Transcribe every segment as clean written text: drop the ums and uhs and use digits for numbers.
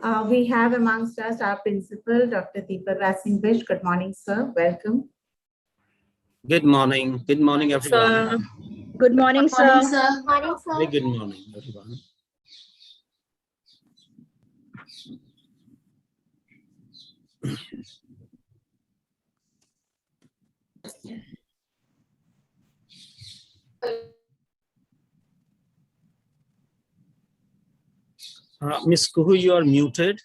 We have amongst us our principal, Dr. Deepak Singh Bish. Good morning, sir. Welcome. Good morning. Good morning, everyone. Good morning, sir. Good morning, sir. Very good morning, everyone. Miss Kuhu, you are muted.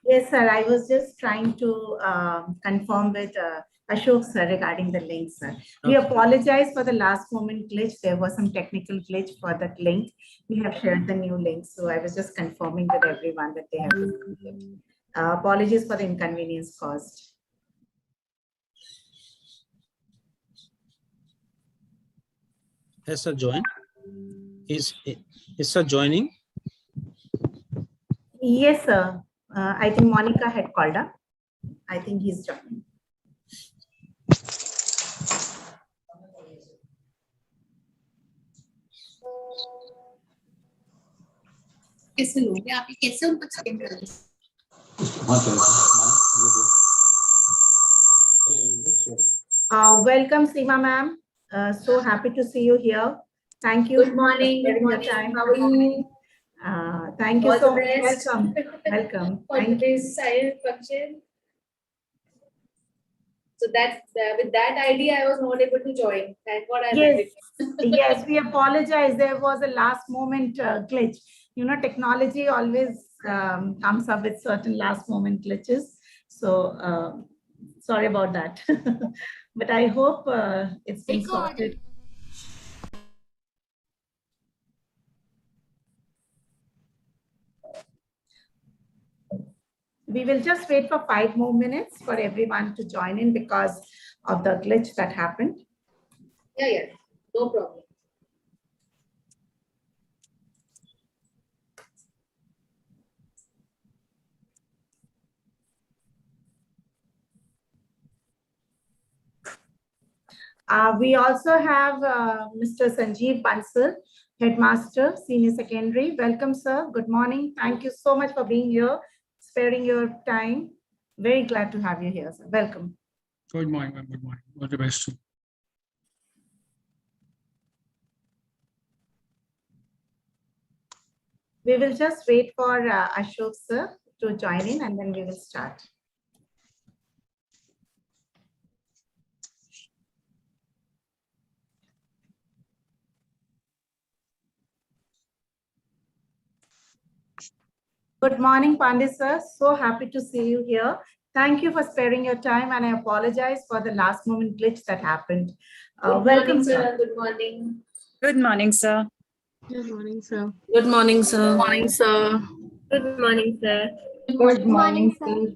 Yes, sir. I was just trying to confirm with Ashok, sir, regarding the link, sir. We apologize for the last moment glitch. There was some technical glitch for that link. We have shared the new link. So I was just confirming with everyone that they have received it. Apologies for the inconvenience caused. Has sir joined? Is sir joining? Yes, sir. I think Monica had called up. I think he's joining. कैसे लोगे आप ये कैसे उनको change कर दें? Welcome, Seema ma'am. So happy to see you here. Thank you. Good morning. Good morning. How are you? Thank you All so the much. best. Welcome. Welcome. For Thank you. today's silent function. So that's with that idea, I was not able to join. Thank God I Yes. did it. Yes, we apologize. There was a last moment glitch. You know, technology always comes up with certain last moment glitches. So sorry about that. But I hope it's been sorted. We will just wait for 5 more minutes for everyone to join in because of the glitch that happened. Yeah. No problem. We also have Mr. Sanjeev Bansal, Headmaster, Senior Secondary. Welcome, sir. Good morning. Thank you so much for being here, sparing your time. Very glad to have you here, sir. Welcome. Good morning, ma'am. Good morning. All the best. We will just wait for Ashok, sir, to join in and then we will start. Good morning, Pandit sir. So happy to see you here. Thank you for sparing your time and I apologize for the last moment glitch that happened. Welcome, sir. Good morning. Good morning, sir. Good morning, sir. Good morning, sir. Good morning, sir. Good morning, sir. Good morning, sir.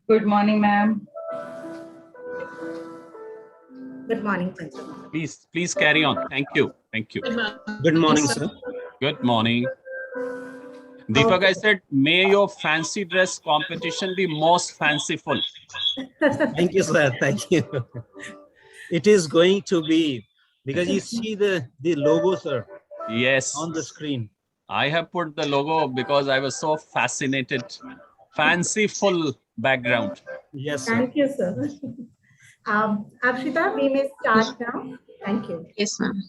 Good morning, ma'am. Good morning, Sanjeev. Please carry on. Thank you. Good morning, sir. Good morning. Deepak, I said, may your fancy dress competition be most fanciful. Thank you, sir. Thank you. It is going to be, because you see the logo, sir. Yes. On the screen. I have put the logo because I was so fascinated. Fanciful background. Yes, sir. Thank you, sir. Akshita, we may start now. Thank you. Yes, ma'am.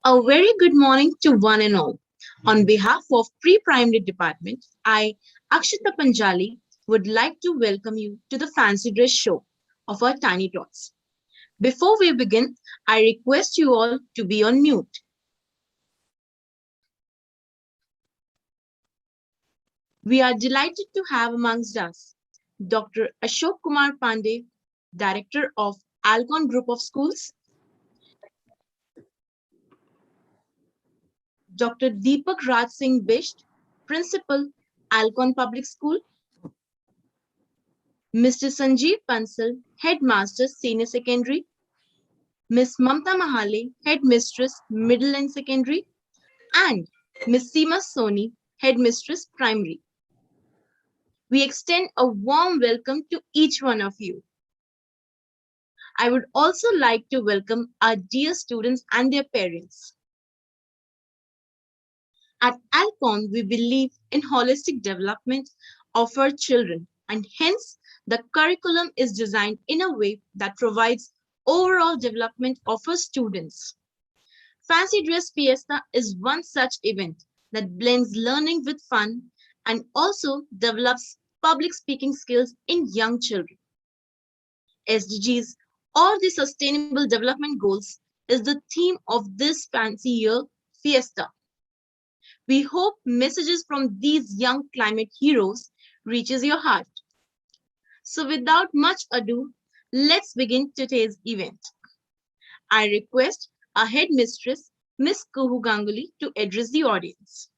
A very good morning to one and all. On behalf of Pre-Primary Department, I, Akshita Panjali, would like to welcome you to the Fancy Dress Show of our Tiny Tots. Before we begin, I request you all to be on mute. We are delighted to have amongst us Dr. Ashok Kumar Pandey, Director of Alcon Group of Schools, Dr. Deepak Raj Singh Bisht, Principal, Alcon Public School, Mr. Sanjeev Bansal, Headmaster, Senior Secondary, Ms. Mamta Mahale, Headmistress, Middle and Secondary, and Ms. Seema Soni, Headmistress, Primary. We extend a warm welcome to each one of you I would also like to welcome our dear students and their parents. At Alcom, we believe in holistic development of our children, and hence the curriculum is designed in a way that provides overall development of our students. Fancy Dress Fiesta is one such event that blends learning with fun and also develops public speaking skills in young children. SDGs, or the Sustainable Development Goals, is the theme of this fancy year Fiesta. We hope messages from these young climate heroes reaches your heart. So without much ado, let's begin today's event. I request our headmistress, Miss Kuhu Ganguly, to address the audience.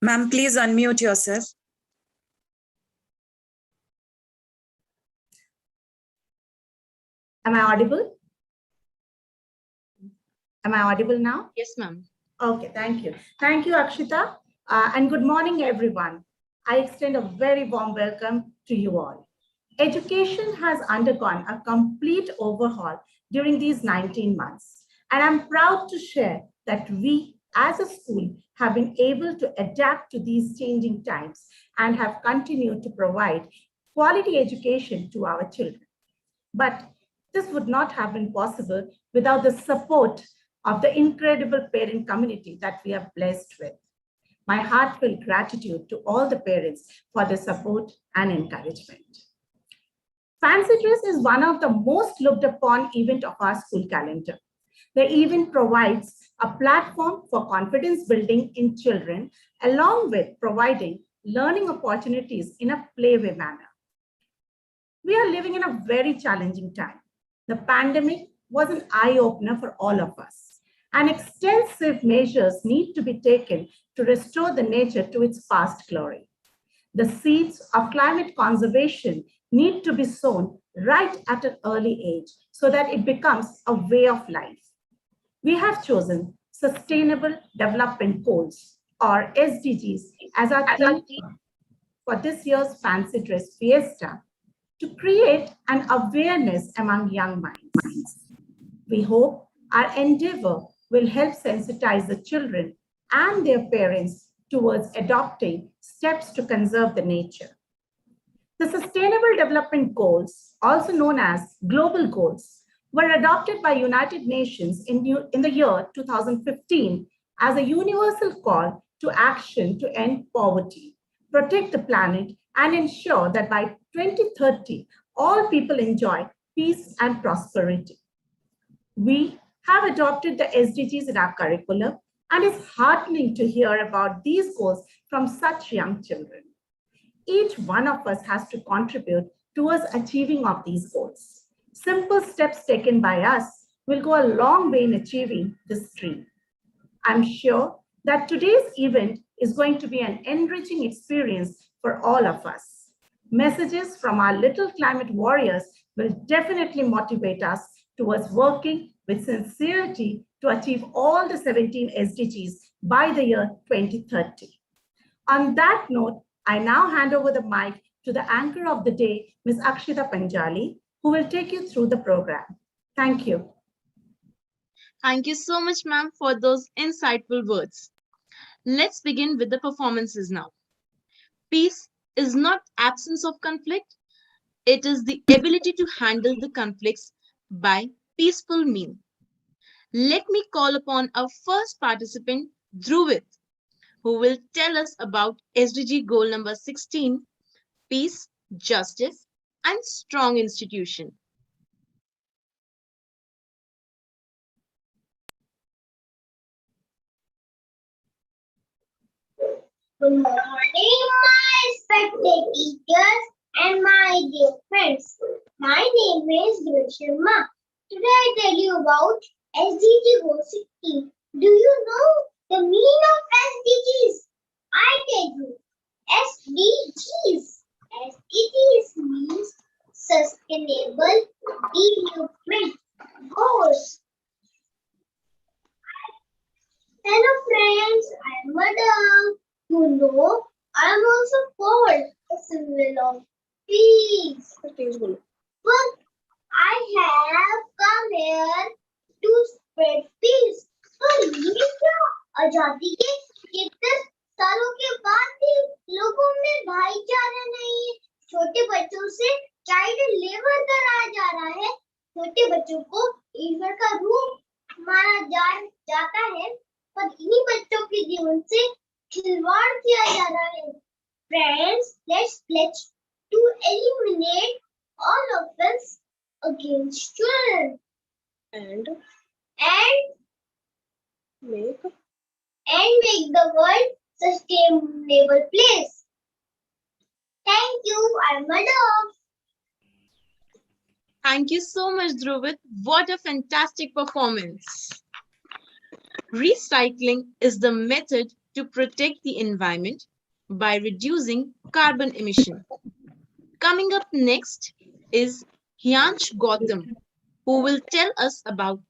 Ma'am, please unmute yourself. Am I audible? Am I audible now? Yes, ma'am. Okay, thank you. Thank you, Akshita. And good morning, everyone. I extend a very warm welcome to you all. Education has undergone a complete overhaul during these 19 months. And I'm proud to share that we, as a school, have been able to adapt to these changing times and have continued to provide quality education to our children. But this would not have been possible without the support of the incredible parent community that we are blessed with. My heartfelt gratitude to all the parents for their support and encouragement. Fancy Dress is one of the most looked upon event of our school calendar. The event provides a platform for confidence building in children, along with providing learning opportunities in a playway manner. We are living in a very challenging time. The pandemic was an eye-opener for all of us, and extensive measures need to be taken to restore the nature to its past glory. The seeds of climate conservation need to be sown right at an early age so that it becomes a way of life. We have chosen Sustainable Development Goals, or SDGs, as our theme for this year's Fancy Dress Fiesta to create an awareness among young minds. We hope our endeavor will help sensitize the children and their parents towards adopting steps to conserve the nature. The Sustainable Development Goals, also known as Global Goals, were adopted by United Nations in the year 2015 as a universal call to action to end poverty, protect the planet, and ensure that by 2030, all people enjoy peace and prosperity. We have adopted the SDGs in our curriculum, and it's heartening to hear about these goals from such young children. Each one of us has to contribute towards achieving of these goals. Simple steps taken by us will go a long way in achieving this dream. I'm sure that today's event is going to be an enriching experience for all of us. Messages from our little climate warriors will definitely motivate us towards working with sincerity to achieve all the 17 SDGs by the year 2030. On that note, I now hand over the mic to the anchor of the day, Ms. Akshita Panjali, who will take you through the program. Thank you. Thank you so much, ma'am, for those insightful words. Let's begin with the performances now. Peace is not absence of conflict. It is the ability to handle the conflicts by peaceful means. Let me call upon our first participant, Dhruvit, who will tell us about SDG goal number 16, peace, justice, and strong institution. Good morning, my respected teachers and my dear friends. My name is Dhruv Sharma. Today I tell you about SDG Goal 16. Do you know the meaning of SDGs? I tell you, SDGs. SDGs means Sustainable Development Goals. Hello friends, I'm Madam. You know, I'm also called a symbol of peace. But I have come here to spread peace. तो ये क्या आजादी के कितने सालों के बाद भी लोगों में भाईचारा नहीं है। छोटे बच्चों से चाइल्ड लेबर कराया जा रहा है। छोटे बच्चों को ईश्वर का रूप माना जाता है, पर इन्हीं बच्चों के जीवन से खिलवाड़ किया जा रहा है। Friends, let's pledge to eliminate all offense against children and make the world sustainable place. Thank you. I'm a dog. Thank you so much, Dhruvit. What a fantastic performance. Recycling is the method to protect the environment by reducing carbon emission. Coming up next is Hyansh Gautam, who will tell us about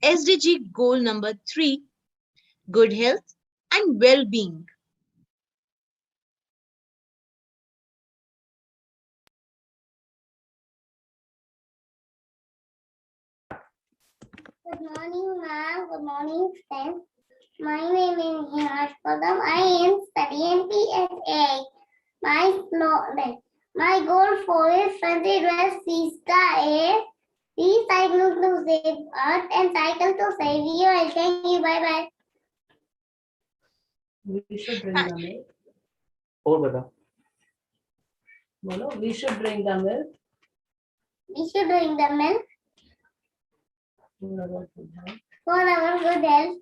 SDG goal number 3, good health and well-being. Good morning, ma'am. Good morning, friends. My name is Hinash Padam. I am studying PSA. My goal for this fancy dress Fiesta is recycle to save earth and cycle to save you. I thank you. Bye bye. We should bring the milk. और बता बोलो we should bring the milk. We should drink the milk for our good health.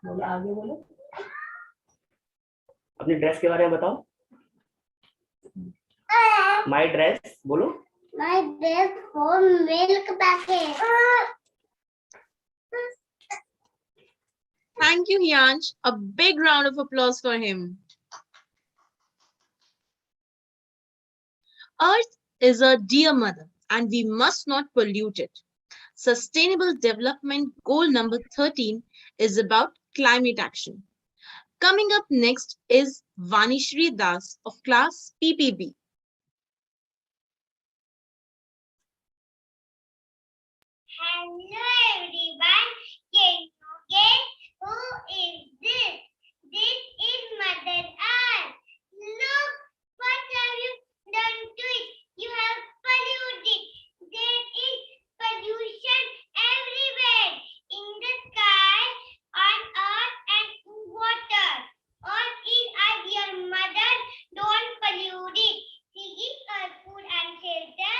बोलो आगे बोलो अपनी dress के बारे में बताओ माय ड्रेस बोलो My dress for milk packet. Thank you, Hyansh. A big round of applause for him. Earth is a dear mother and we must not pollute it. Sustainable Development Goal number 13 is about climate action. Coming up next is Vanishri Das of class PPB. Hello everyone. Can you guess who is this? This is Mother Earth. Look, what have you done to it? You have polluted. There is pollution everywhere. In the sky, on earth and in water. All is as your mother. Don't pollute it. She gives us food and shelter.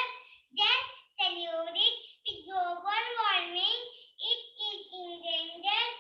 Just pollute it. With global warming, it is endangered.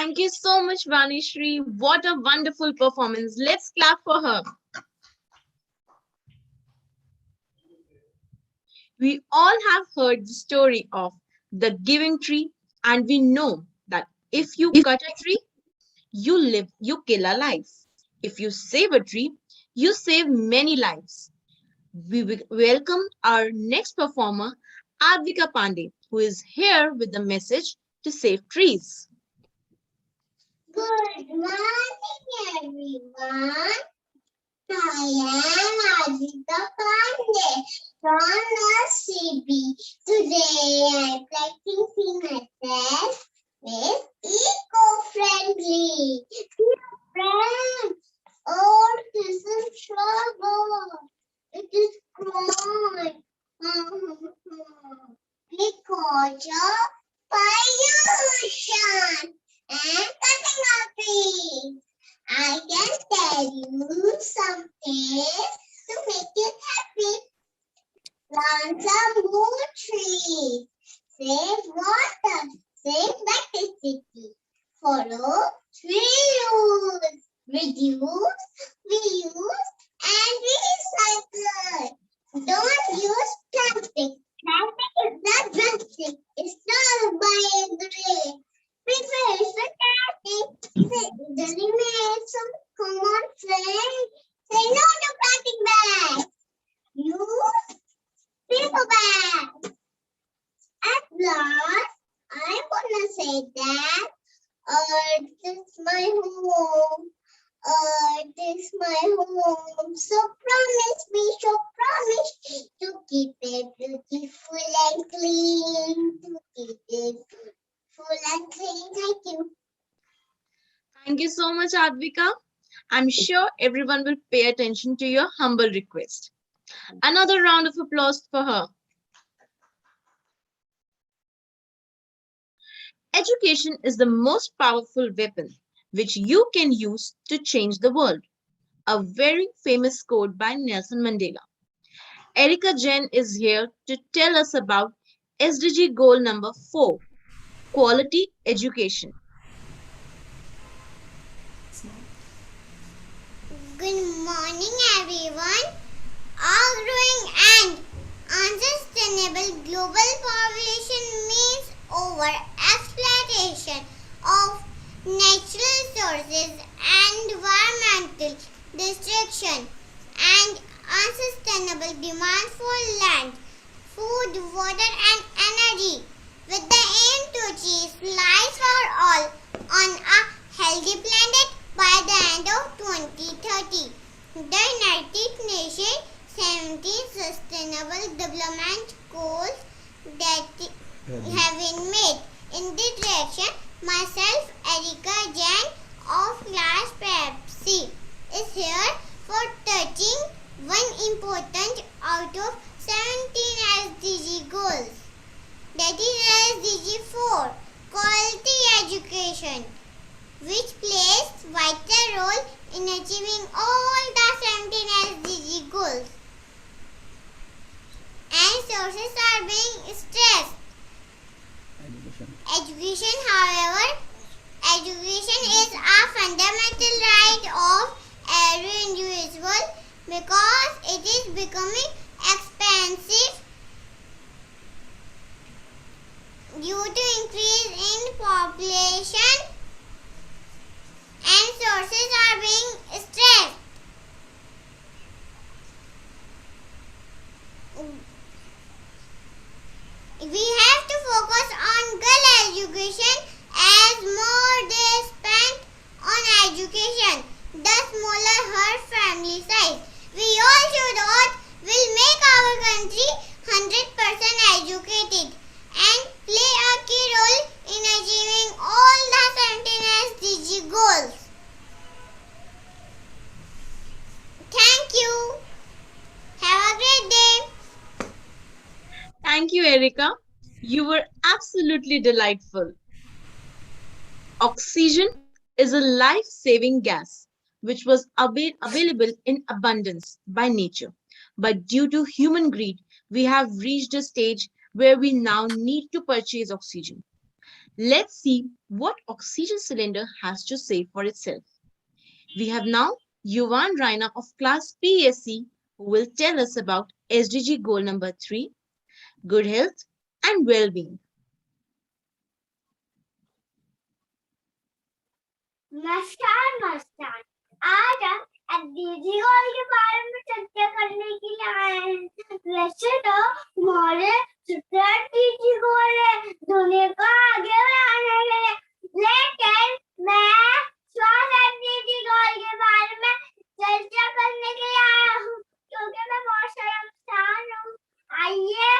Thank you so much, Vanishri. What a wonderful performance. Let's clap for her. We all have heard the story of the giving tree, and we know that if you cut a tree, you kill a life. If you save a tree, you save many lives. We welcome our next performer, Advika Pandey, who is here with the message to save trees. Good morning, everyone. I am Advika Pandey from CB. Today I'm practicing myself with eco-friendly. Dear friends, oh, this is trouble. It is crime because of pollution and cutting of trees. I can tell you something to make you happy. Plant some more trees. Save water. Save electricity. Follow tree rules. Reduce, reuse, and recycle. Don't use plastic. Plastic is not plastic. It's not biodegradable. Prepare for plastic. The limits of common friends. Say no to plastic bags. Use paper bags. At last, I wanna say that Earth is my home. Earth is my home. So promise to keep it beautiful and clean. To keep it full and clean. Thank you. Thank you so much, Advika. I'm sure everyone will pay attention to your humble request. Another round of applause for her. Education is the most powerful weapon which you can use to change the world. A very famous quote by Nelson Mandela. Erica Jen is here to tell us about SDG goal number 4, quality education. Good morning, everyone. Outgrowing and unsustainable global population means over exploitation of natural resources and environmental destruction and unsustainable demand for land, food, water, and energy, with the aim to achieve life for all on a healthy planet by the end of 2030. The United Nations 17 Sustainable Development Goals that have been made. In this direction, myself, Erica Jan of class Pepsi, is here for touching one important out of 17 SDG goals. That is SDG 4, quality education, which plays vital role in achieving all the 17 SDG goals. And sources are being stressed. Education, however, education is a fundamental right of every individual because it is becoming expensive due to increase in population and sources are being stressed. We have to focus on girl education as more they spend on education, the smaller her family size. We all should vote will make our country 100% educated and play a key role in achieving all the 17 SDG goals. Thank you. Have a great day. Thank you, Erica. You were absolutely delightful. Oxygen is a life-saving gas which was available in abundance by nature. But due to human greed, we have reached a stage where we now need to purchase oxygen. Let's see what oxygen cylinder has to say for itself. We have now Yuvan Raina of class PSC who will tell us about SDG goal number 3, good health and well-being. नमस्कार आज हम SDG गोल के बारे में चर्चा करने के लिए आए हैं। वैसे तो हमारे 17 एसडीजी गोल है दुनिया को आगे बढ़ाने के लिए, लेकिन मैं 16 एसडीजी गोल के बारे में चर्चा करने के लिए आया हूँ क्योंकि मैं बहुत शर्मसार हूँ। आइए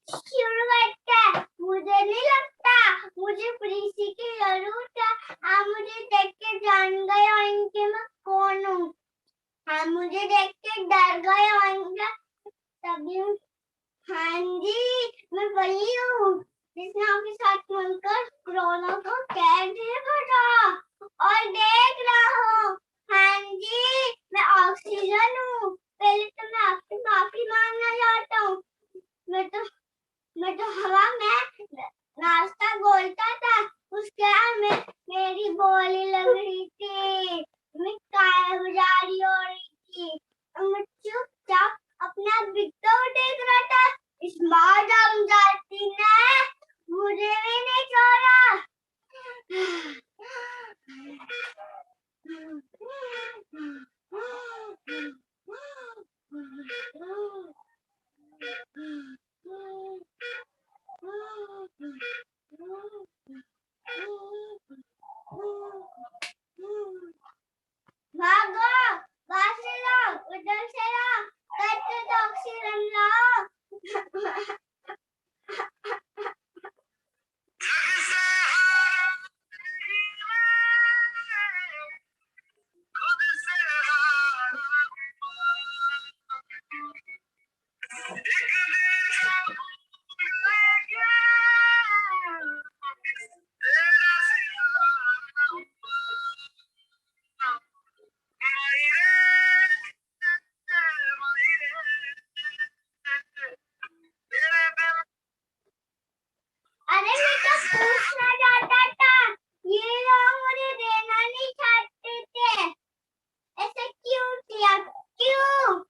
शुरू करते हैं। मुझे नहीं लगता मुझे प्रीसी की जरूरत है। आप मुझे देख के जान गए होंगे मैं कौन हूँ। आप मुझे देख के डर गए होंगे तभी। हाँ जी, मैं वही हूँ जिसने आपके साथ मिलकर कोरोना को कैसे भगा और देख रहा हूँ। हाँ जी, मैं ऑक्सीजन हूँ। पहले तो मैं आपसे माफी मांगना चाहता हूँ। मैं तो हवा में रास्ता बोलता था, उसके में मेरी बोली लग रही थी, मैं कायागुजारी हो रही थी। मैं चुपचाप अपना बिट्टो देख रहा था। इस मादम जाति ने मुझे भी नहीं छोड़ा। भागो, बाहर से लाओ, उधर से लाओ, करके तो ऑक्सीजन लाओ। अरे मैं तो पूछना चाहता था, ये लोग मुझे देना नहीं चाहते थे, ऐसा क्यों किया? क्यों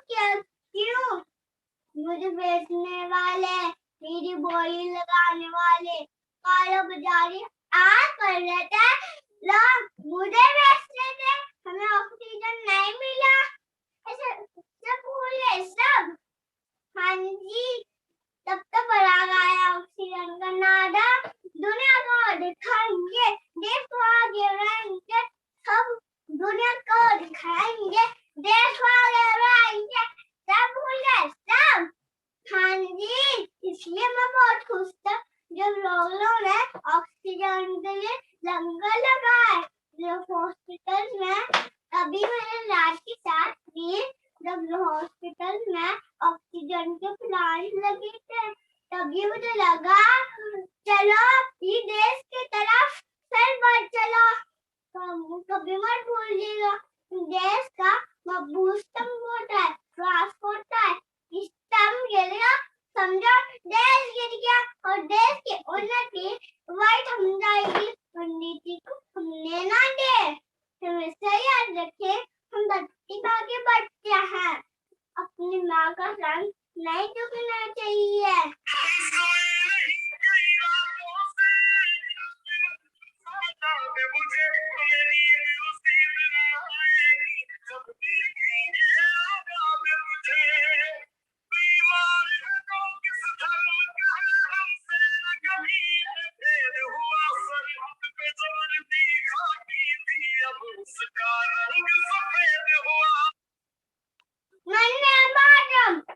किया? क्यों? मुझे बेचने वाले, मेरी बोली लगाने वाले, काला बाजारी कर रहे थे। लोग मुझे बेचते थे, हमें ऑक्सीजन नहीं मिला, ऐसा सब भूल गए सब। हाँ जी, तब तो बड़ा गाया ऑक्सीजन का नादा, दुनिया को दिखाएंगे, देश को आगे बढ़ाएंगे, सब दुनिया को दिखाएंगे, देश को आगे बढ़ाएंगे, सब भूल गए सब। हाँ जी, इसलिए मैं बहुत खुश था जब लोगों ने ऑक्सीजन के लिए लंगर लगाए जब हॉस्पिटल में। तभी मैंने रात की साथ दी जब हॉस्पिटल में ऑक्सीजन के प्लांट लगे थे, तभी मुझे लगा चलो ये देश की तरफ फिर बढ़ चलो। कभी मत भूलिएगा, देश का मजबूत स्तंभ होता है, श्वास होता है, स्तंभ गिर गया समझो देश गिर गया, और देश की उन्नति वही थम जाएगी, उन्नति को थमने ना दे। हमेशा याद रखें, हम धरती पर आगे बढ़ते हैं, अपनी माँ का संग नहीं झुकना चाहिए।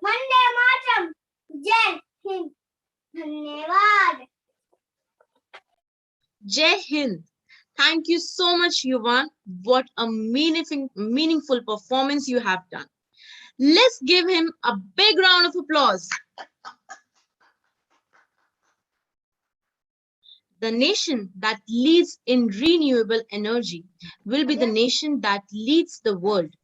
वंदे मातरम, जय हिंद, धन्यवाद। Jai Hind. Thank you so much, Yuvan. What a meaningful performance you have done. Let's give him a big round of applause. The nation that leads in renewable energy will be the nation that leads the world.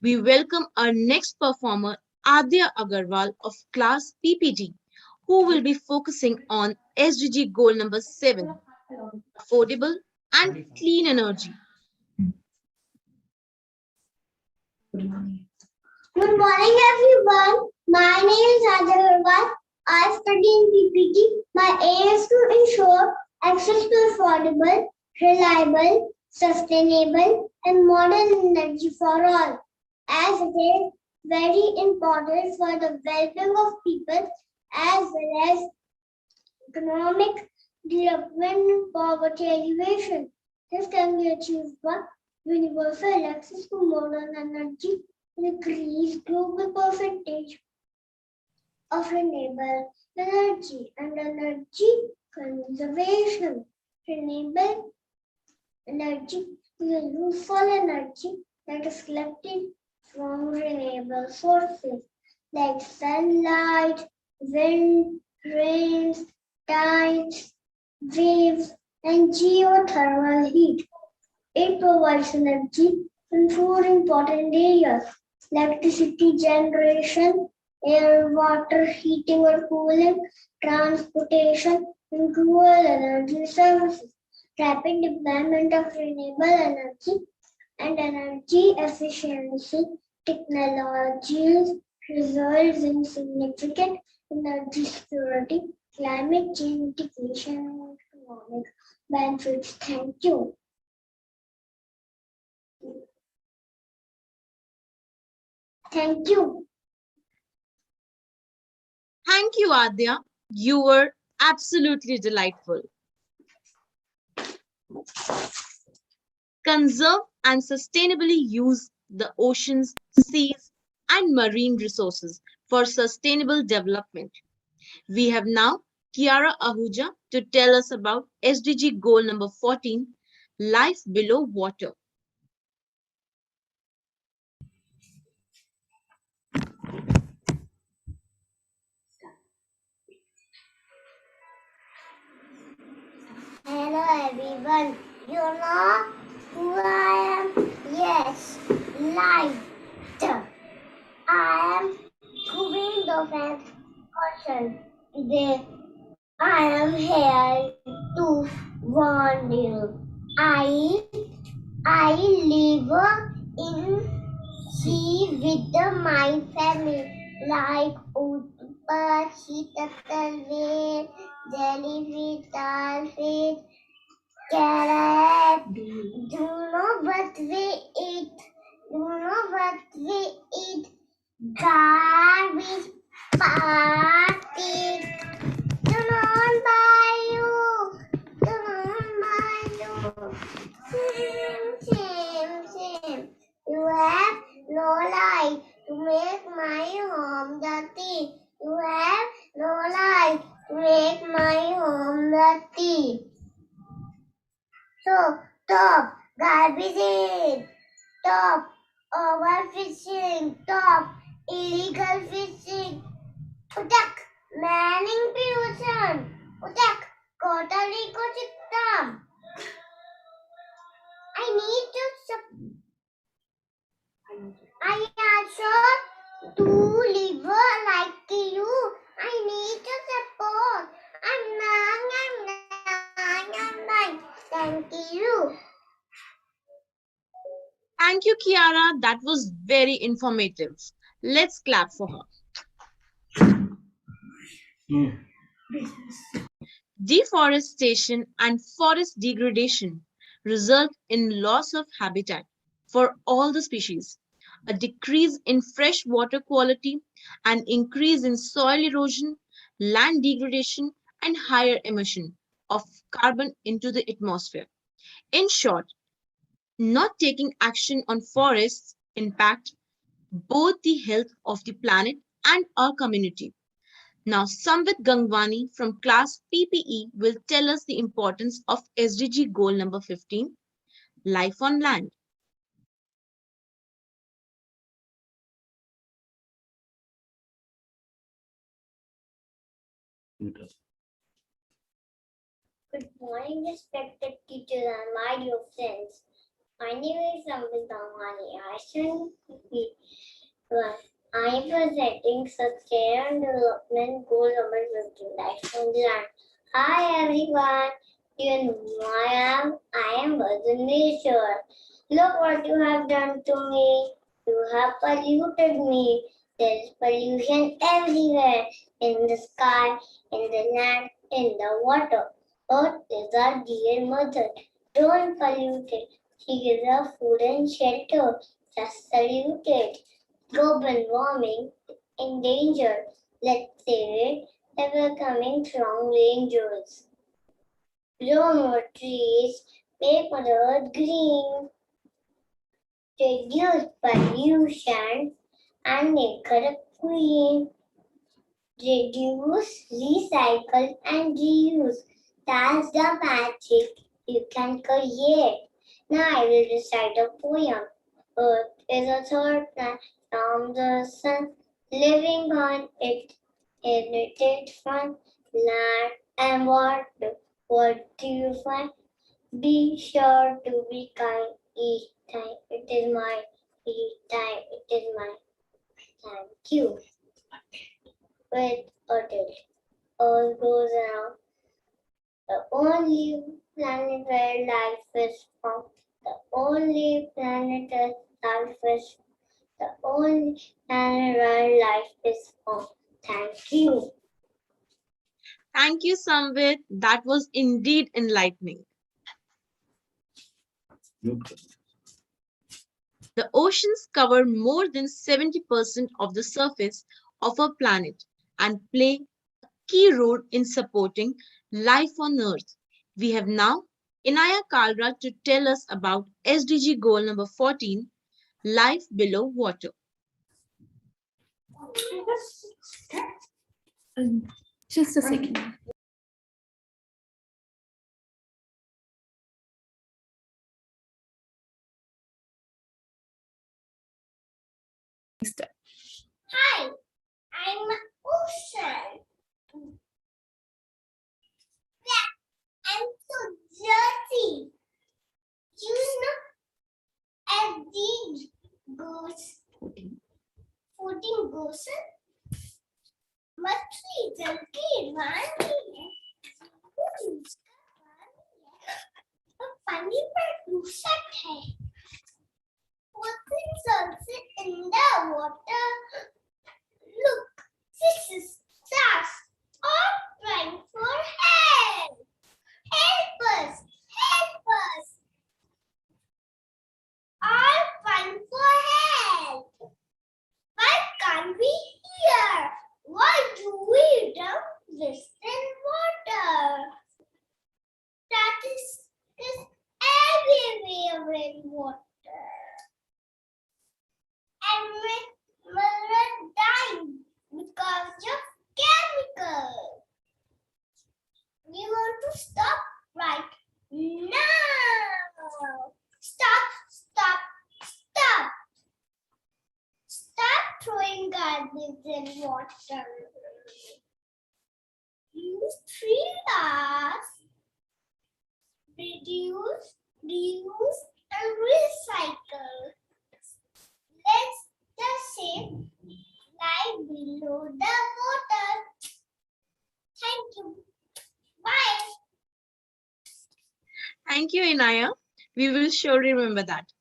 We welcome our next performer, Adya Agarwal of class PPT, who will be focusing on SDG goal number 7, affordable and clean energy. Good morning, everyone. My name is Raja Agarwal. I study in PPT. My aim is to ensure access to affordable, reliable, sustainable, and modern energy for all, as it is very important for the well-being of people as well as economic development and poverty alleviation. This can be achieved by universal access to modern energy, increase global percentage of renewable energy and energy conservation. Renewable energy is useful energy that is collected from renewable sources like sunlight, wind, rains, tides, waves, and geothermal heat. It provides energy in four important areas: electricity generation, air, water, heating or cooling, transportation, and rural energy services. Rapid deployment of renewable energy and energy efficiency technologies results in significant energy security, climate change mitigation, and economic benefits. Thank you. Thank you. Thank you, Adya. You were absolutely delightful. Conserve and sustainably use the oceans, seas, and marine resources for sustainable development. We have now Kiara Ahuja to tell us about SDG goal number 14, life below water. Hello everyone. You know who I am? Yes, light. I am Govind of Ocean. Today I am here to warn you. I live in sea with my family, like octopus, sea turtle, whale, jellyfish, starfish, carrot. Do you know what we eat? Do you know what we eat? Garbage party. Do not buy you. Do not buy you. Same. You have no light to make my home dirty. You have no light to make my home dirty. So, stop garbage in. Stop overfishing. Stop illegal fishing. Utak manning pollution. Utak total ecosystem. I need to I also to live like you. I need to support. Thank you. Thank you, Kiara. That was very informative. Let's clap for her. Deforestation and forest degradation result in loss of habitat for all the species, a decrease in fresh water quality, an increase in soil erosion, land degradation, and higher emission of carbon into the atmosphere. In short, not taking action on forests impact both the health of the planet and our community. Now, Samvit Gangwani from class PPE will tell us the importance of SDG goal number 15, life on land. Good morning, respected teachers and my dear friends. My name is Samvit Gangwani. I am presenting Sustainable Development Goal number 15, Life on Land. Hi everyone, you know who I am Mother Nature. Look what you have done to me. You have polluted me. There is pollution everywhere, in the sky, in the land, in the water. Earth is our dear mother. Don't pollute it. She gives us food and shelter. Just salute it. Global warming is in danger. Let's save it by becoming strong rangers. Grow more trees, make Mother Earth green. Reduce pollution and make her a queen. Reduce, recycle, and reuse. That's the magic you can create. Now I will recite a poem. Earth is a third planet from the sun, living on it, inhabited from land and water. What do you find? Be sure to be kind each time. It is mine. Each time it is mine. Thank you. With a day. Earth goes around. The only planet where life is found. The only planet where life is. The only planet where life is found. Thank you. Thank you, Samvit. That was indeed enlightening. The oceans cover more than 70% of the surface of our planet and play a key role in supporting life on Earth. We have now Inaya Kalra to tell us about SDG goal number 14, Life Below Water. Just a second. Hi, I'm Ocean. Yeah, I'm so dirty. You know, every goose, 14 goose, मछली जल के रानी है, वो उसका रानी है, और पानी पर दूषित है. What is in the water? Look, this is stars all crying for help. Help us! Help us! All crying for help. Why can't we hear? Why do we dump this in water? That is everywhere in water. And we're dying because of chemicals. We want to stop right now. Stop, stop, stop. Stop throwing garbage in water. Use 3 R's. Reduce, reuse, and recycle. Let's just say life below the water. Thank you. Bye. Thank you, Inaya. We will surely remember that.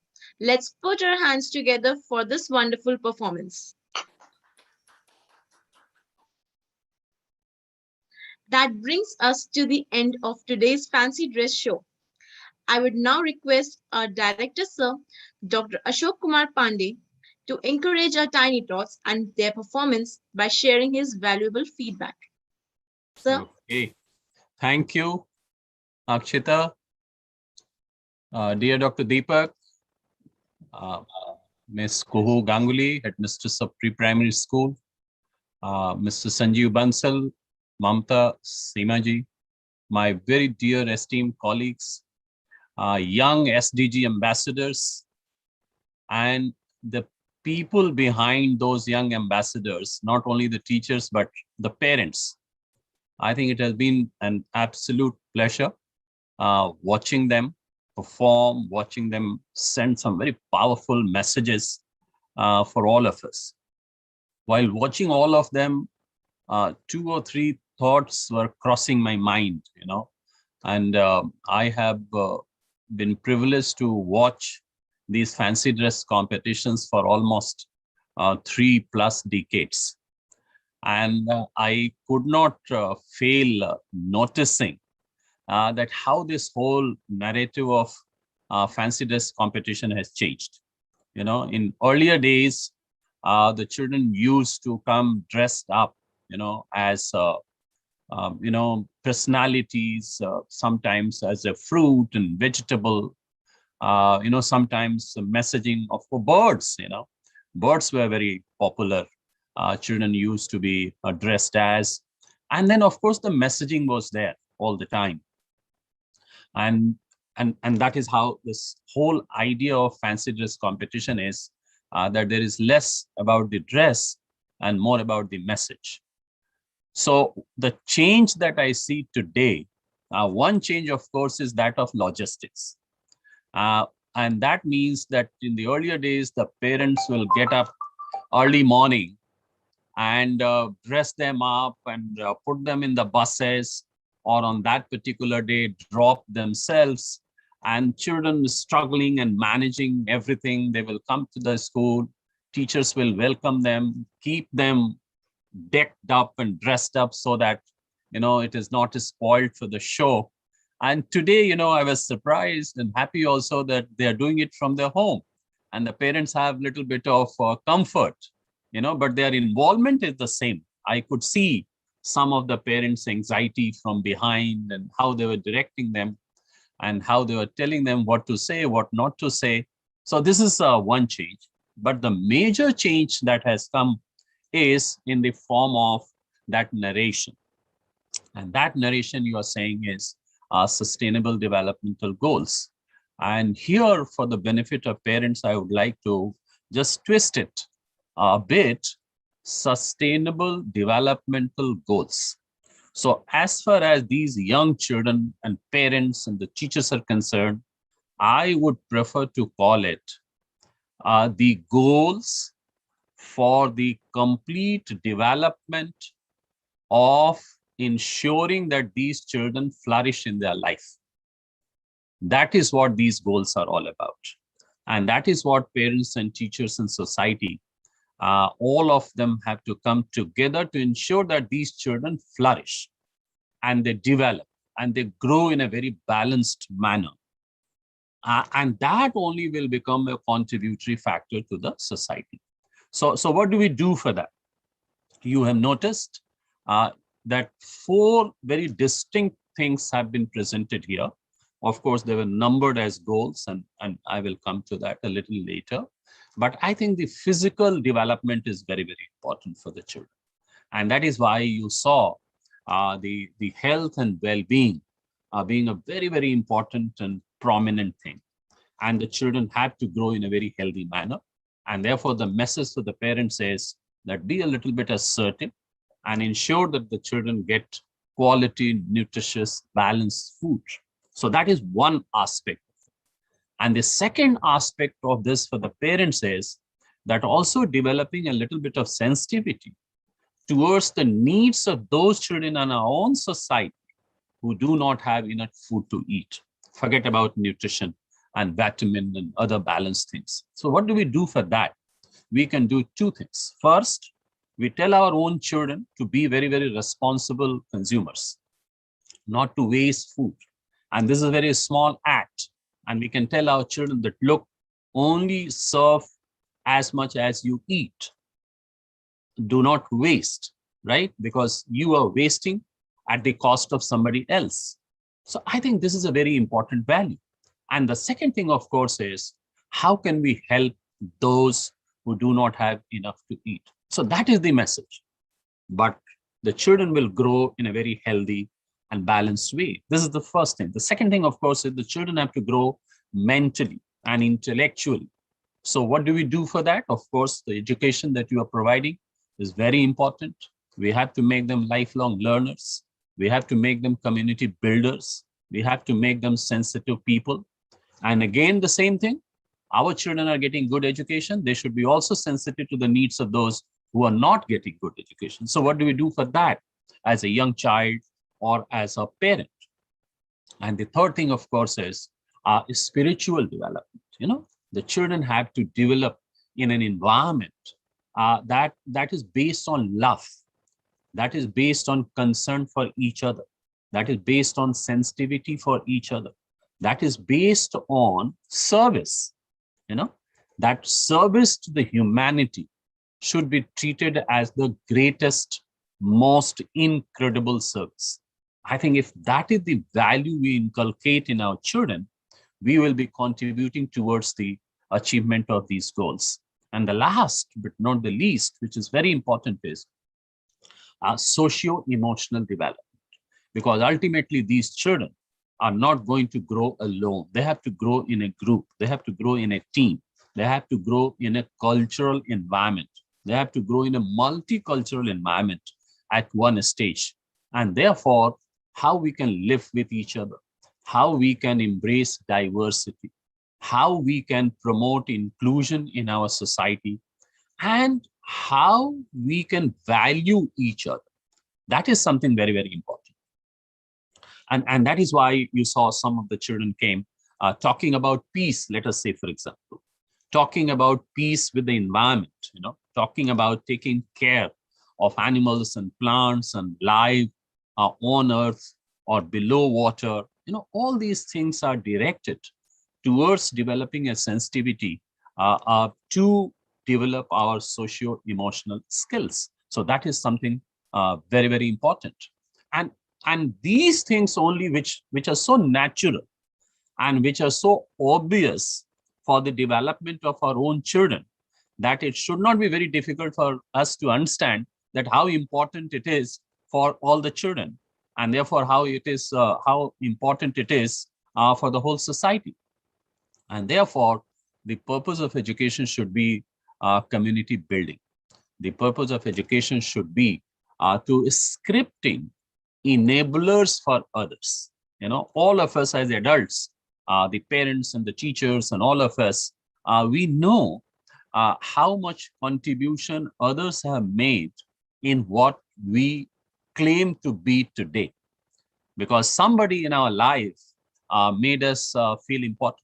Let's put our hands together for this wonderful performance. That brings us to the end of today's fancy dress show. I would now request our director, Sir, Dr. Ashok Kumar Pandey, to encourage our tiny tots and their performance by sharing his valuable feedback. Sir. Okay. Thank you, Akshita. Dear Dr. Deepak, Ms. Kuhu Ganguly, Headmistress of Pre-Primary School, Mr. Sanjeev Bansal, Mamta Seemaji, my very dear esteemed colleagues, young SDG ambassadors, and the people behind those young ambassadors, not only the teachers, but the parents. I think it has been an absolute pleasure watching them perform, watching them send some very powerful messages for all of us. while watching all of them, 2 or 3 thoughts were crossing my mind, and I have been privileged to watch these fancy dress competitions for almost 3+ decades. And I could not fail noticing that how this whole narrative of fancy dress competition has changed. In earlier days, the children used to come dressed up, as personalities, sometimes as a fruit and vegetable, sometimes messaging of birds, birds were very popular. Children used to be dressed as, and then of course the messaging was there all the time. And that is how this whole idea of fancy dress competition is, that there is less about the dress and more about the message. So the change that I see today, one change of course is that of logistics. And that means that in the earlier days, the parents will get up early morning and dress them up and put them in the buses, or on that particular day drop themselves, and children struggling and managing everything. They will come to the school, teachers will welcome them, keep them decked up and dressed up so that it is not spoiled for the show. And today, I was surprised and happy also that they are doing it from their home, and the parents have a little bit of comfort, but their involvement is the same. I could see some of the parents' anxiety from behind, and how they were directing them and how they were telling them what to say, what not to say. So this is one change. But the major change that has come is in the form of that narration. And that narration you are saying is sustainable developmental goals. And here, for the benefit of parents, I would like to just twist it a bit: sustainable developmental goals. So as far as these young children and parents and the teachers are concerned, I would prefer to call it the goals for the complete development of ensuring that these children flourish in their life. That is what these goals are all about. And that is what parents and teachers and society, all of them have to come together to ensure that these children flourish and they develop and they grow in a very balanced manner. And that only will become a contributory factor to the society. So what do we do for that? You have noticed that 4 very distinct things have been presented here. Of course, they were numbered as goals, and I will come to that a little later. But I think the physical development is very, very important for the children. And that is why you saw the health and well-being being a very, very important and prominent thing. And the children have to grow in a very healthy manner. And therefore, the message to the parents is that be a little bit assertive and ensure that the children get quality, nutritious, balanced food. So that is one aspect. And the second aspect of this for the parents is that also developing a little bit of sensitivity towards the needs of those children in our own society who do not have enough food to eat. Forget about nutrition and vitamin and other balanced things. So what do we do for that? We can do 2 things. First, we tell our own children to be very, very responsible consumers, not to waste food. And this is a very small act. And we can tell our children that, look, only serve as much as you eat. Do not waste, right? Because you are wasting at the cost of somebody else. So I think this is a very important value. And the second thing, of course, is how can we help those who do not have enough to eat? So that is the message. But the children will grow in a very healthy and balanced way. This is the first thing. The second thing, of course, is the children have to grow mentally and intellectually. So what do we do for that? Of course, the education that you are providing is very important. We have to make them lifelong learners. We have to make them community builders. We have to make them sensitive people. And again, the same thing. Our children are getting good education. They should be also sensitive to the needs of those who are not getting good education. So what do we do for that as a young child or as a parent? And the third thing, of course, is spiritual development. The children have to develop in an environment that is based on love, that is based on concern for each other, that is based on sensitivity for each other, that is based on service. That service to the humanity should be treated as the greatest, most incredible service. I think if that is the value we inculcate in our children, we will be contributing towards the achievement of these goals. And the last but not the least, which is very important, is socio-emotional development. Because ultimately these children are not going to grow alone. They have to grow in a group. They have to grow in a team. They have to grow in a cultural environment. They have to grow in a multicultural environment at one stage. And therefore, how we can live with each other, how we can embrace diversity, how we can promote inclusion in our society, and how we can value each other. That is something very, very important. And that is why you saw some of the children came talking about peace, let us say, for example, talking about peace with the environment, talking about taking care of animals and plants and life on earth or below water. All these things are directed towards developing a sensitivity to develop our socio-emotional skills. So that is something very, very important. And these things only which are so natural and which are so obvious for the development of our own children, that it should not be very difficult for us to understand that how important it is for all the children, and therefore how important it is for the whole society. And therefore, the purpose of education should be community building. The purpose of education should be to scripting enablers for others. All of us as adults, the parents and the teachers and all of us, we know how much contribution others have made in what we claim to be today. Because somebody in our life made us feel important.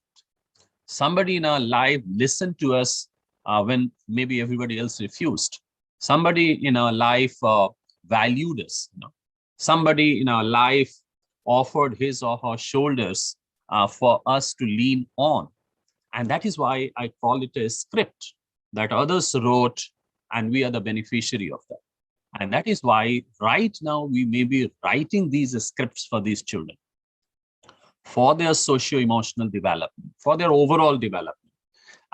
Somebody in our life listened to us when maybe everybody else refused. Somebody in our life valued us. Somebody in our life offered his or her shoulders for us to lean on. And that is why I call it a script that others wrote, and we are the beneficiary of that. And that is why right now we may be writing these scripts for these children, for their socio-emotional development, for their overall development.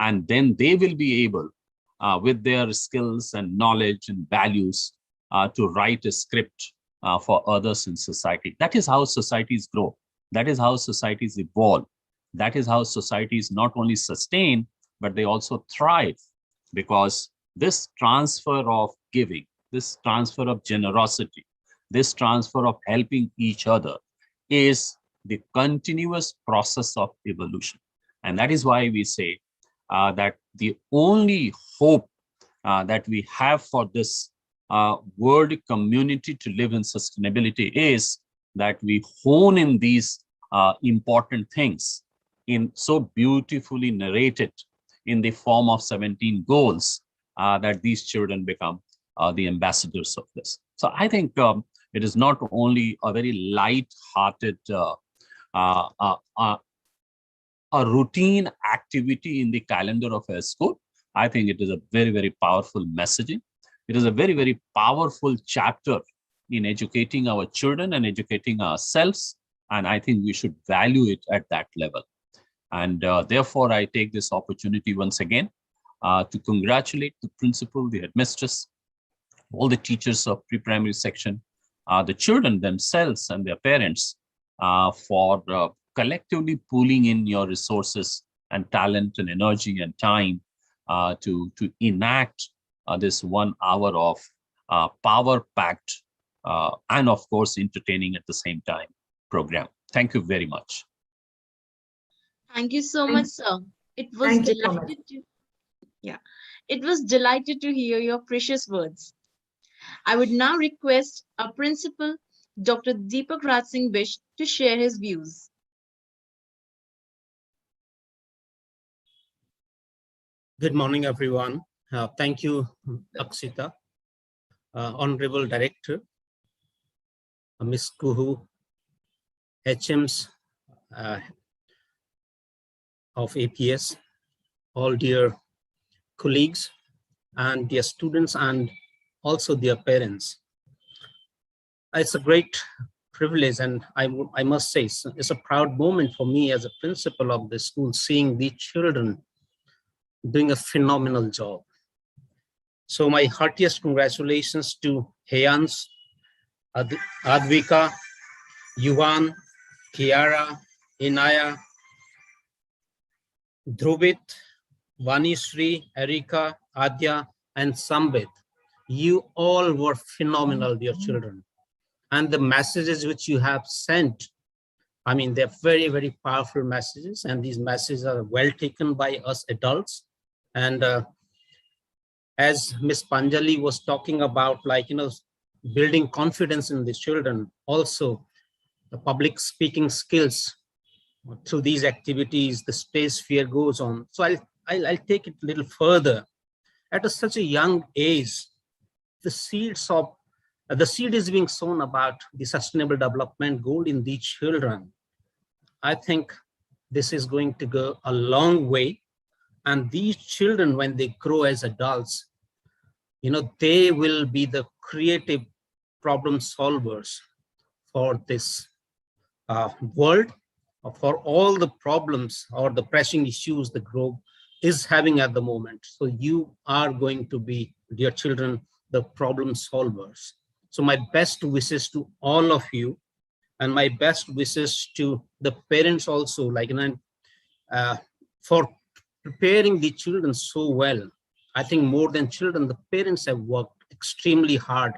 And then they will be able, with their skills and knowledge and values, to write a script for others in society. That is how societies grow. That is how societies evolve. That is how societies not only sustain, but they also thrive, because this transfer of giving, this transfer of generosity, this transfer of helping each other is the continuous process of evolution. And that is why we say that the only hope that we have for this world community to live in sustainability is that we hone in these important things in so beautifully narrated in the form of 17 goals that these children become the ambassadors of this. So I think it is not only a very light-hearted a routine activity in the calendar of a school. I think it is a very, very powerful messaging. It is a very, very powerful chapter in educating our children and educating ourselves. And I think we should value it at that level. And therefore, I take this opportunity once again to congratulate the principal, the headmistress, all the teachers of pre-primary section, the children themselves and their parents for collectively pooling in your resources and talent and energy and time to enact this 1 hour of power-packed and of course entertaining at the same time program. Thank you very much. Thank you so much, sir. It was Thank you so much. delighted to, yeah, It was delighted to hear your precious words. I would now request our principal, Dr. Deepak Raj Singh Bish, to share his views. Good morning, everyone. Thank you, Akshita, Honorable Director, Ms. Kuhu, HMs of APS, all dear colleagues and dear students and also their parents. It's a great privilege, and I must say it's a proud moment for me as a principal of the school, seeing the children doing a phenomenal job. So my heartiest congratulations to Heyans, Advika, Yuvan, Kiara, Inaya, Dhruvit, Vanishri, Erika, Adya, and Sambit. You all were phenomenal, dear children. And the messages which you have sent, I mean, they're very, very powerful messages, and these messages are well taken by us adults. And as Ms. Panjali was talking about, like, building confidence in the children, also the public speaking skills through these activities, the space fear goes on. So I'll take it a little further. At such a young age, the seed is being sown about the sustainable development goal in these children. I think this is going to go a long way. And these children, when they grow as adults, they will be the creative problem solvers for this world, for all the problems or the pressing issues the globe is having at the moment. So you are going to be, dear children, the problem solvers. So my best wishes to all of you, and my best wishes to the parents also, for preparing the children so well. I think more than children, the parents have worked extremely hard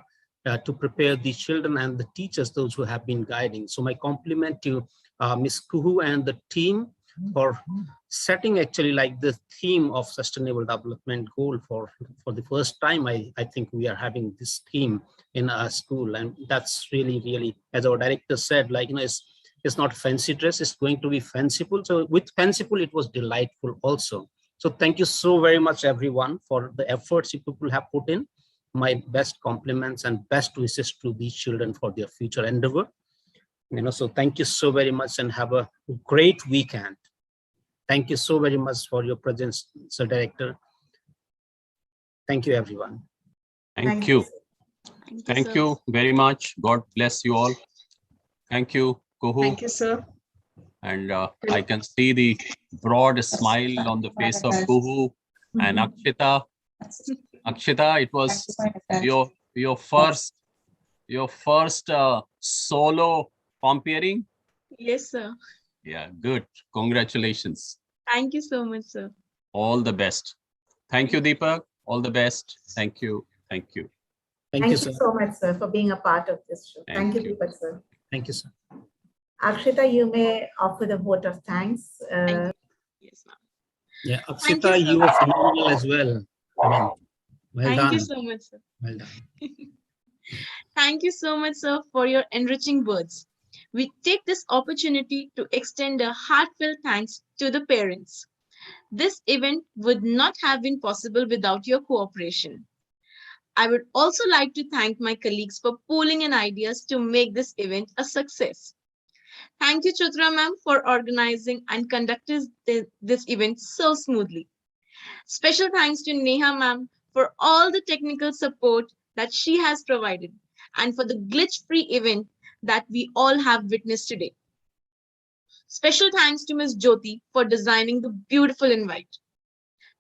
to prepare the children and the teachers, those who have been guiding. So my compliment to Ms. Kuhu and the team for setting actually like the theme of sustainable development goal for the first time. I think we are having this theme in our school, and that's really, really, as our director said, it's not fancy dress, it's going to be fanciful. So with fanciful, it was delightful also. So thank you so very much, everyone, for the efforts you people have put in. My best compliments and best wishes to these children for their future endeavor. So thank you so very much and have a great weekend. Thank you so very much for your presence, Sir Director. Thank you, everyone. Thank you. Thank you very much. God bless you all. Thank you, Kuhu. Thank you, sir. And I can see the broad smile on the face of Kuhu and Akshita. Akshita, it was your first solo comparing. Yes, sir. Yeah, good. Congratulations. Thank you so much, sir. All the best. Thank you, Deepak. All the best. Thank you. Thank you. Thank you so much, sir, for being a part of this show. Thank you, Deepak, sir. Thank you, sir. Akshita, you may offer the vote of thanks. Yes, ma'am. Yeah, Akshita, you were phenomenal as well. I mean, well Thank done. you so much, sir. Well done. Thank you so much, sir, for your enriching words. We take this opportunity to extend a heartfelt thanks to the parents. This event would not have been possible without your cooperation. I would also like to thank my colleagues for pooling in ideas to make this event a success. Thank you, Chitra ma'am, for organizing and conducting this event so smoothly. Special thanks to Neha ma'am for all the technical support that she has provided and for the glitch-free event that we all have witnessed today. Special thanks to Ms. Jyoti for designing the beautiful invite.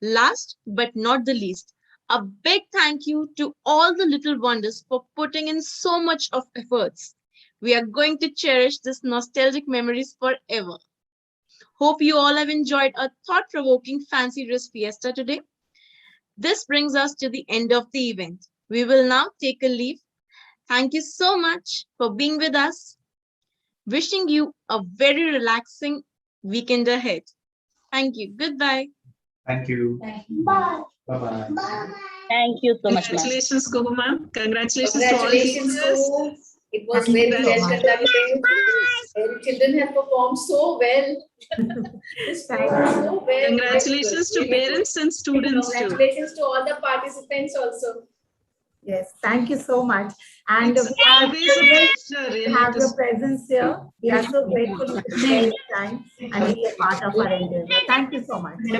Last but not the least, a big thank you to all the little wonders for putting in so much of efforts. We are going to cherish these nostalgic memories forever. Hope you all have enjoyed a thought-provoking fancy dress fiesta today. This brings us to the end of the event. We will now take a leave. Thank you so much for being with us. Wishing you a very relaxing weekend ahead. Thank you. Goodbye. Thank you. Bye. Thank you so much, ma'am. Congratulations, Kuhu ma'am. Congratulations to all Congratulations, teachers. Kuhu. It was Thank you very so well much. conducted. And children have performed so well. This Thank was you. so well. Congratulations to Really good. parents and students too. Congratulations to all the participants also. Yes, thank you so much. And It's we are always a privileged pleasure, to really. have to your presence here. We are so grateful you could spare your time and be a part of our endeavor. Thank you so much. And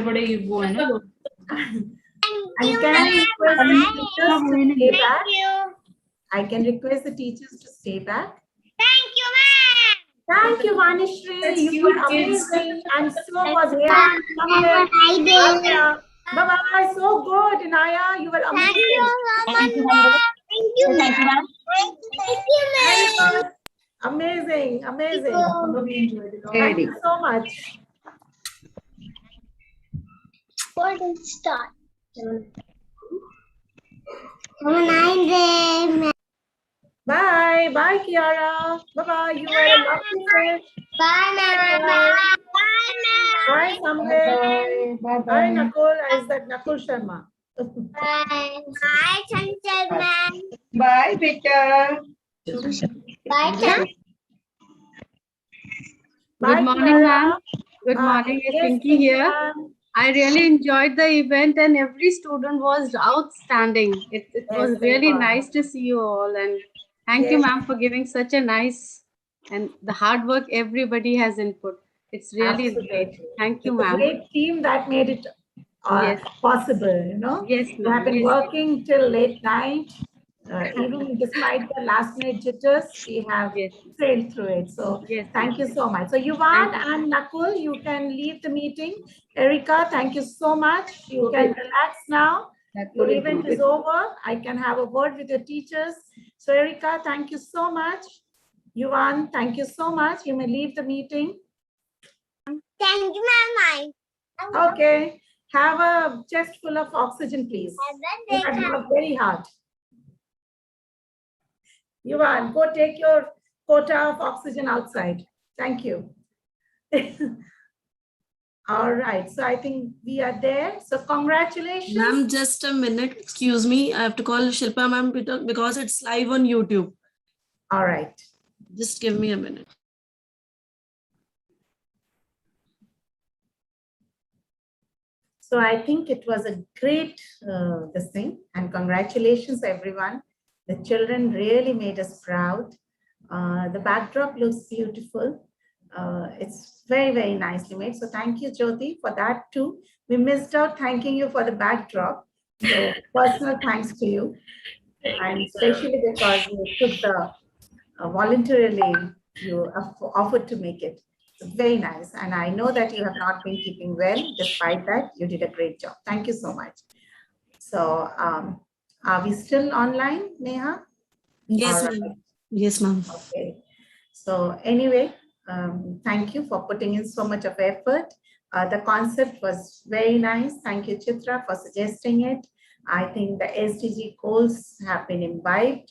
can I request the teachers to stay back? I can request the teachers to stay back. Thank you, ma'am. Thank you, Vanishri. Such You cute were kids. amazing. And so was Naya. Bye-bye. So good, Naya. You were Thank amazing. you, Thank you, ma'am. ma'am. Thank you, Thank you, ma'am. Thank you, Very ma'am. good. Amazing. Amazing. Thank you so much. What is start? Have a nice day. Bye. Bye, Kiara. Bye-bye. You were a lovely friend. Bye, ma'am. Bye, Bye, Samved. Bye, Nakul. Is that Nakul Sharma? Bye. Bye, Chanchal, ma'am. Bye, Victor. Bye, Chan. Bye, Good morning, Kiara. ma'am. Good Bye. morning, it's Yes, Pinky here. ma'am. I really enjoyed the event and every student was outstanding. It Yes, was they really were. nice to see you all and thank you, Yes. ma'am, for giving such a nice and the hard work everybody has input. It's really great. Absolutely. Thank you, It's a ma'am. great team that made it Yes. possible, you know. Yes, You have ma'am. been Yes. working till late night. Even despite the last minute jitters, we have Yes. sailed through it. So Yes. thank you so much. So Yuvan Thank you. and Nakul, you can leave the meeting. Erika, thank you so much. You can relax now. Your event is over. I can have a word with your teachers. So Erika, thank you so much. Yuvan, thank you so much. You may leave the meeting. Thank you, ma'am. Okay. Have a chest full of oxygen, please. You have worked very hard. Yuvan, go take your quota of oxygen outside. Thank you. All right. So I think we are there. So congratulations. Ma'am, just a minute. Excuse me. I have to call Shilpa ma'am because it's live on YouTube. All right. Just give me a minute. So I think it was a great this thing, and congratulations everyone. The children really made us proud. The backdrop looks beautiful. It's very, very nicely made. So thank you, Jyoti, for that too. We missed out thanking you for the backdrop. So personal thanks to you. And especially because you took the voluntarily, you offered to make it. It's very nice. And I know that you have not been keeping well. Despite that, you did a great job. Thank you so much. So are we still online, Neha? Yes, All ma'am. right. Yes, ma'am. Okay. So anyway, thank you for putting in so much of effort. The concept was very nice. Thank you, Chitra, for suggesting it. I think the SDG goals have been imbibed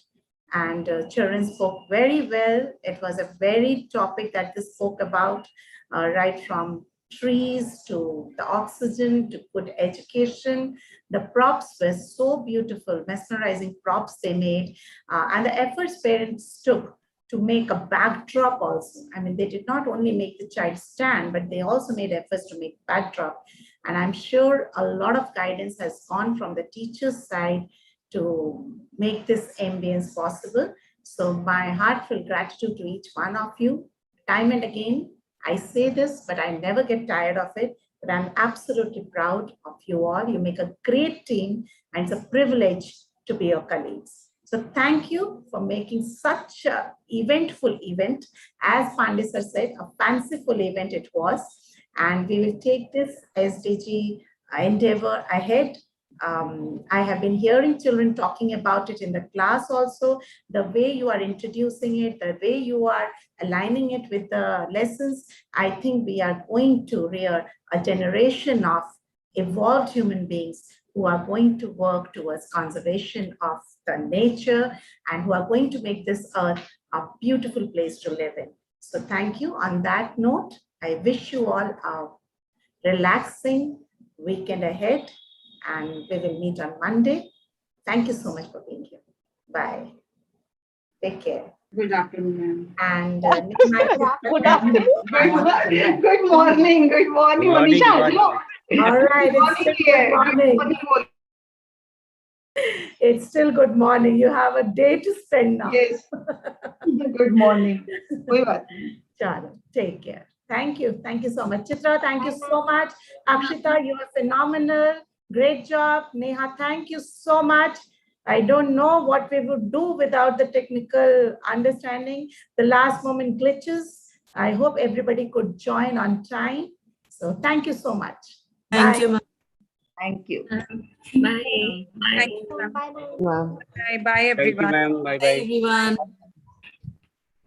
and children spoke very well. It was a very topic that they spoke about, right from trees to the oxygen to good education. The props were so beautiful, mesmerizing props they made, and the efforts parents took to make a backdrop also. I mean, they did not only make the child stand, but they also made efforts to make backdrop. And I'm sure a lot of guidance has gone from the teacher's side to make this ambience possible. So my heartfelt gratitude to each one of you. Time and again, I say this, but I never get tired of it. But I'm absolutely proud of you all. You make a great team, and it's a privilege to be your colleagues. So thank you for making such an eventful event. As Pandey sir said, a fanciful event it was. And we will take this SDG endeavor ahead. I have been hearing children talking about it in the class also. The way you are introducing it, the way you are aligning it with the lessons, I think we are going to rear a generation of evolved human beings who are going to work towards conservation of the nature and who are going to make this earth a beautiful place to live in. So thank you. On that note, I wish you all a relaxing weekend ahead. and we will meet on Monday. Thank you so much for being here. Bye. Take care. Good afternoon, And Good afternoon. Good morning. Good morning, Morning, Manisha. morning. all right, it's still good morning. It's still good morning. You have a day to spend now. Yes. Good morning. कोई बात नहीं. Chalo, take care. Thank you. Thank you so much. Chitra, thank you so much. Akshita, you are phenomenal. Great job. Neha, thank you so much. I don't know what we would do without the technical understanding, the last moment glitches. I hope everybody could join on time. So thank you so much. Thank Bye. you, ma'am. Thank you. Bye. Bye bye Thank you, everyone. ma'am. Bye Bye, bye. everyone.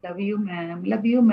Love you, ma'am. Love you, ma'am.